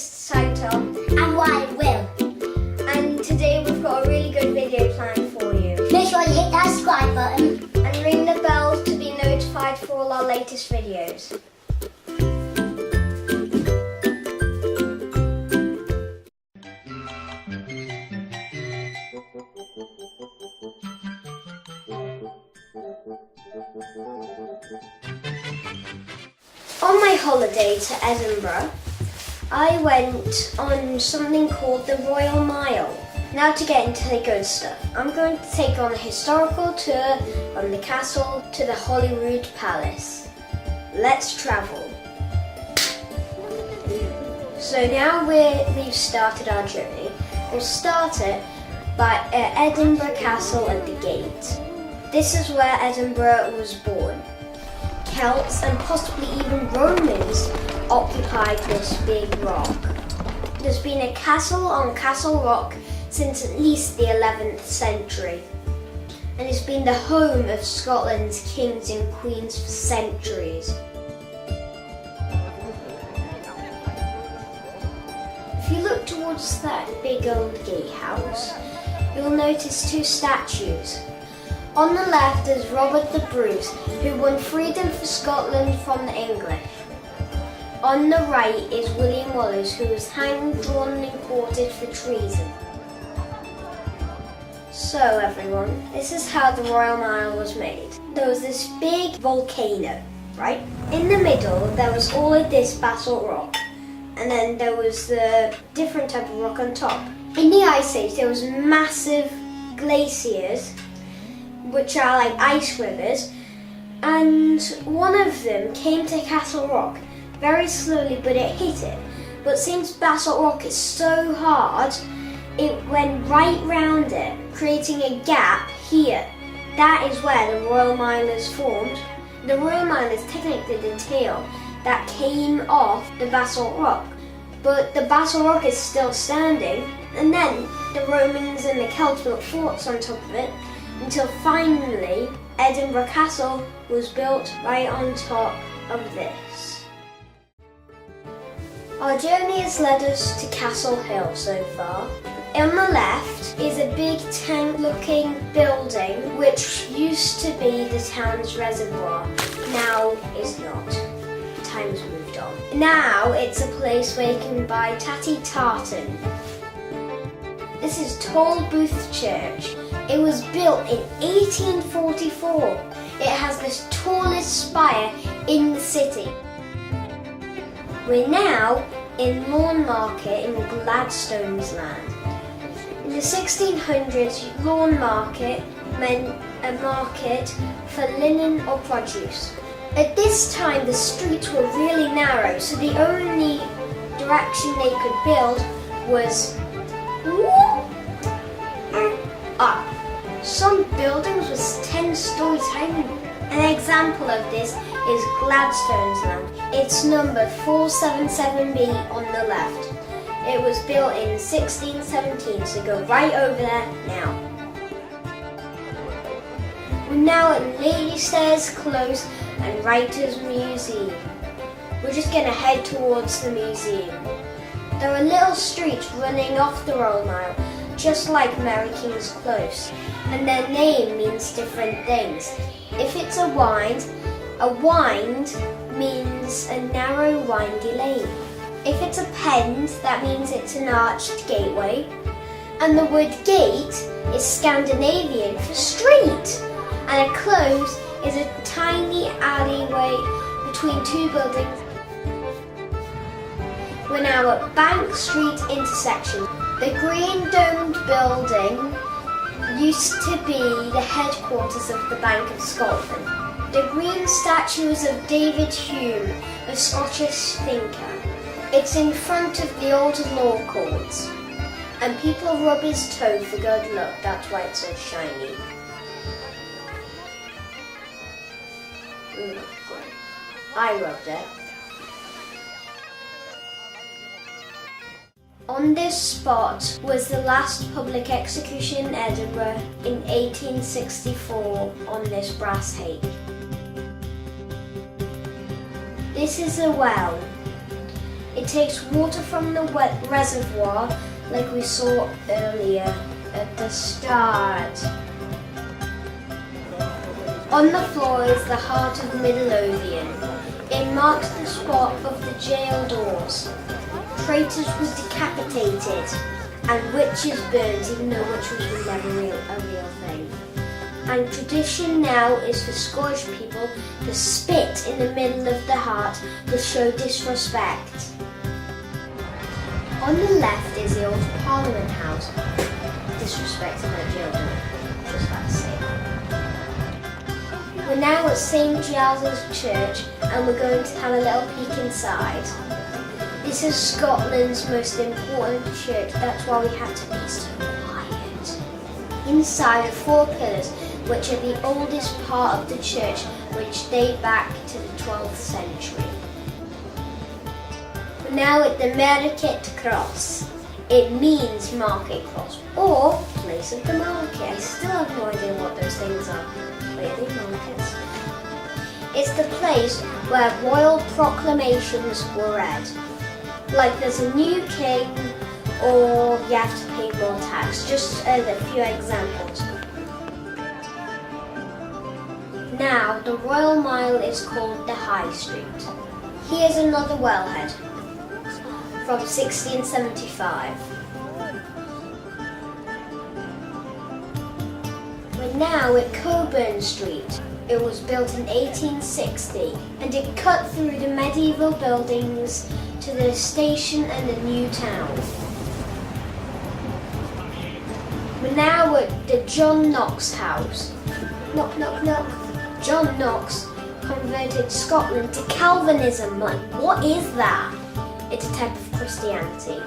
is Tom. And I'm Will. And today we've got a really good video planned for you. Make sure you hit that subscribe button. And ring the bell to be notified for all our latest videos. On my holiday to Edinburgh, I went on something called the Royal Mile. Now to get into the good stuff, I'm going to take on a historical tour from the castle to the Holyrood Palace. Let's travel. So now we've started our journey. We'll start it by Edinburgh Castle at the gate. This is where Edinburgh was born. Celts and possibly even Romans occupied this big rock. There's been a castle on Castle Rock since at least the 11th century, and it's been the home of Scotland's kings and queens for centuries. If you look towards that big old gatehouse, you'll notice two statues. On the left is Robert the Bruce, who won freedom for Scotland from the English. On the right is William Wallace, who was hanged, drawn and quartered for treason. So everyone, this is how the Royal Mile was made. There was this big volcano, right? In the middle there was all of this basalt rock, and then there was the different type of rock on top. In the Ice Age there was massive glaciers, which are like ice rivers, and one of them came to Castle Rock very slowly, but it hit it. But since basalt rock is so hard, it went right round it, creating a gap here. That is where the Royal Mile is formed. The Royal Mile is technically the tail that came off the basalt rock, but the basalt rock is still standing, and then the Romans and the Celts built forts on top of it, until finally Edinburgh Castle was built right on top of this. Our journey has led us to Castle Hill so far. On the left is a big tank-looking building which used to be the town's reservoir. Now is not. Time's moved on. Now it's a place where you can buy tatty tartan. This is Tollbooth Church. It was built in 1844. It has the tallest spire in the city. We're now in Lawnmarket in Gladstone's land. In the 1600s, Lawnmarket meant a market for linen or produce. At this time, the streets were really narrow, so the only direction they could build was up. Some buildings was 10 stories high. An example of this is Gladstone's land. It's number 477B on the left. It was built in 1617, so go right over there now. We're now at Lady Stairs Close and Writers Museum. We're just going to head towards the museum. There are little streets running off the Royal Mile, just like Mary King's Close, and their name means different things. If it's a wind means a narrow, windy lane. If it's a pend, that means it's an arched gateway. And the word gate is Scandinavian for street. And a close is a tiny alleyway between two buildings. We're now at Bank Street intersection. The green domed building used to be the headquarters of the Bank of Scotland. The green statue is of David Hume, a Scottish thinker. It's in front of the old law courts, and people rub his toe for good luck, that's why it's so shiny. I rubbed it. On this spot was the last public execution in Edinburgh in 1864 on this brass heap. This is a well. It takes water from the wet reservoir like we saw earlier at the start. On the floor is the heart of Midlothian. It marks the spot of the jail doors. Traitors were decapitated and witches burned, even though witches were never a real thing. And tradition now is for Scottish people to spit in the middle of the heart to show disrespect. On the left is the old Parliament House. Disrespecting that jail door, just like to say. We're now at St. Giles Church and we're going to have a little peek inside. This is Scotland's most important church, that's why we have to be so quiet. Inside are 4 pillars, which are the oldest part of the church, which date back to the 12th century. We're now at the Mercat Cross. It means Market Cross, or place of the market. I still have no idea what those things are. Wait, are they markets? It's the place where royal proclamations were read. Like there's a new king, or you have to pay more tax. Just a few examples. Now, the Royal Mile is called the High Street. Here's another wellhead from 1675. We're now at Coburn Street. It was built in 1860 and it cut through the medieval buildings to the station and the new town. We're now at the John Knox House. Knock, knock, knock. John Knox converted Scotland to Calvinism. Like, what is that? It's a type of Christianity.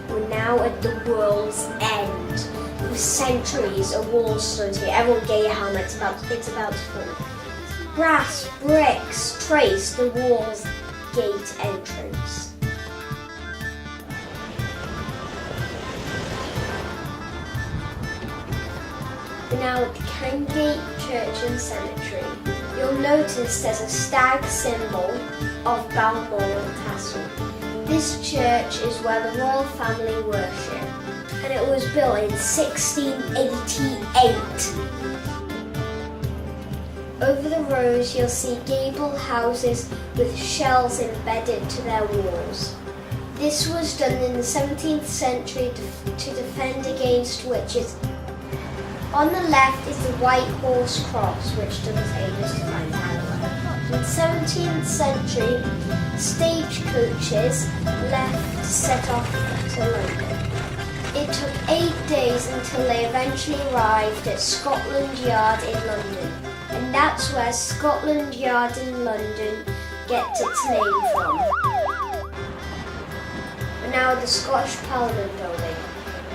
We're now at the world's end. For centuries, a wall stood here. Everyone get your helmets, it's about to fall. Brass bricks trace the wall's gate entrance. We're now at the Canongate Church and Cemetery. You'll notice there's a stag symbol of Balmoral Castle. This church is where the royal family worship, and it was built in 1688. Over the rows you'll see gable houses with shells embedded to their walls. This was done in the 17th century to defend against witches. On the left is the White Horse Cross, which took us ages to find out. In the 17th century, stagecoaches left to set off to London. It took 8 days until they eventually arrived at Scotland Yard in London. And that's where Scotland Yard in London gets its name from. We're now at the Scottish Parliament building.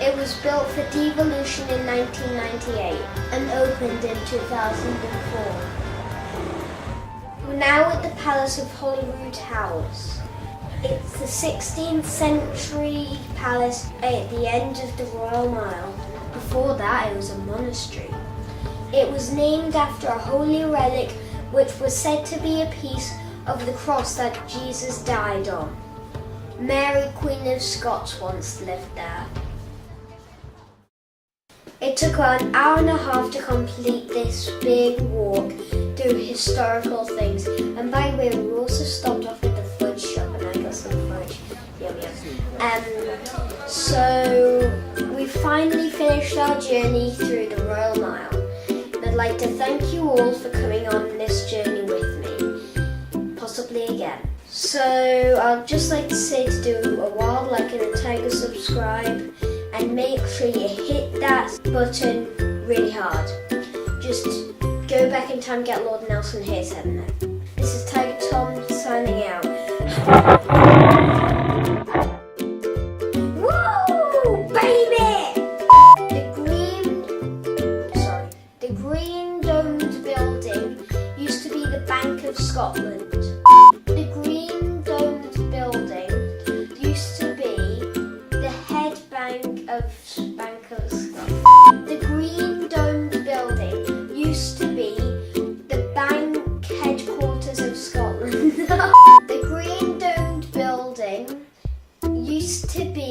It was built for devolution in 1998 and opened in 2004. We're now at the Palace of Holyroodhouse. It's the 16th century palace at the end of the Royal Mile. Before that, it was a monastery. It was named after a holy relic which was said to be a piece of the cross that Jesus died on. Mary, Queen of Scots, once lived there. It took about an hour and a half to complete this big walk through historical things. And by the way, we also stopped off at the fudge shop and I got some fudge. Yum yum. So we finally finished our journey through the Royal Mile. And I'd like to thank you all for coming on this journey with me, possibly again. So I'd just like to say to do a wild like and a tiger subscribe. And make sure you hit that button really hard. Just go back in time, get Lord Nelson his head in there. This is Tiger Tom signing out. Woo, baby! The green domed building used to be the Bank of Scotland. The green domed building used to be the head bank of Scotland. The green domed building used to be the bank headquarters of Scotland. The green building used to be